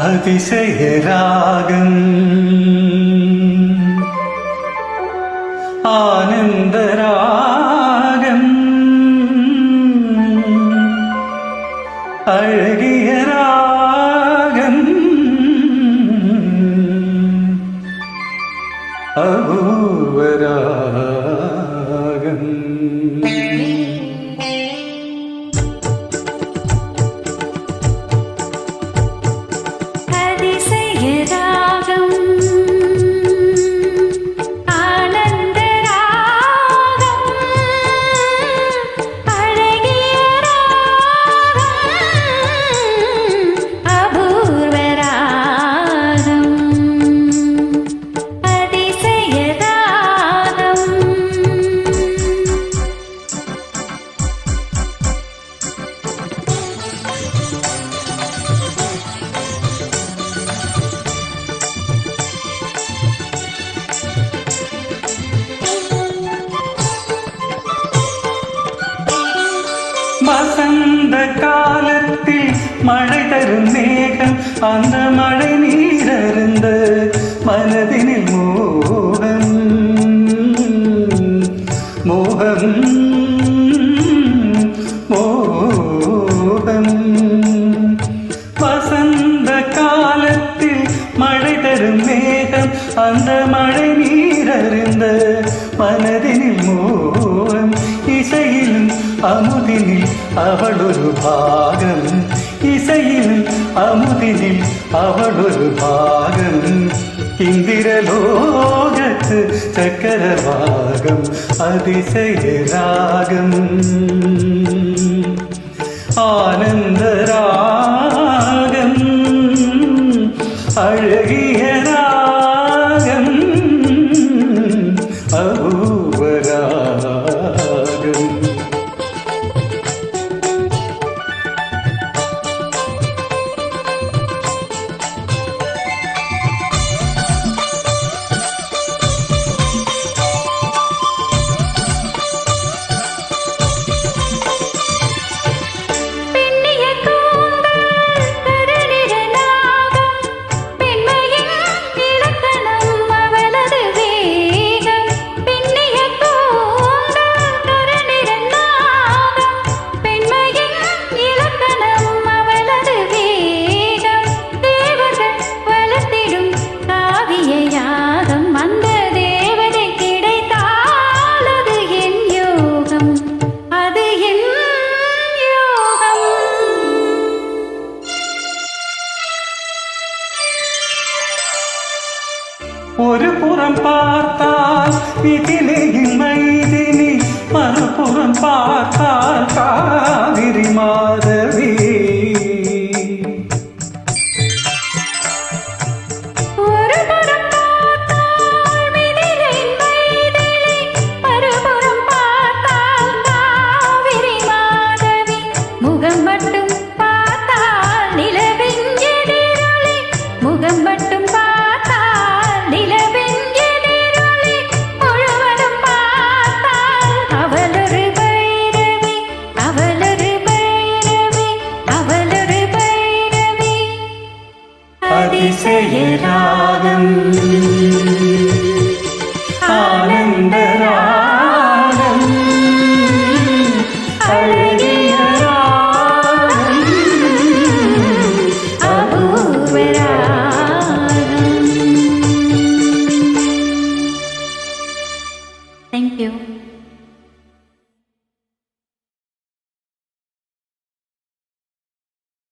அதிசய ராகம் ஆனந்த ராகம் அழகிய ராகம் அபூர்வ ராகம் வசந்த காலத்தில் மழை தரும் மேகம் அந்த மழை நீரருந்த மனதினில் மோகம் மோகம் மோகம் வசந்த காலத்தில் மழை தரும் மேகம் அந்த மழை நீரருந்த மனதினில் மோகம் இசையிலும் அமுதினில் அவளொரு பாகம் இசையில் அமுதினில் அவளொரு பாகம் இந்திரலோகத்து சக்கரவாகம் அதிசய ராகம் ஆனந்த ராகம் அழகிய ராகம் அபூர்வ ராகம். ஒரு புறம் பார்த்தால் இதிலே மைதினி மறுபுறம் பார்த்தால் காவிரி மாதவி முகம் மட்டும் பார்த்தால் நிலவெஞ்செதிரொளி முகம் மட்டும் அதிசய ராகம் ஆனந்த ராகம் அழகிய ராகம் அபூர்வ ராகம். Thank you.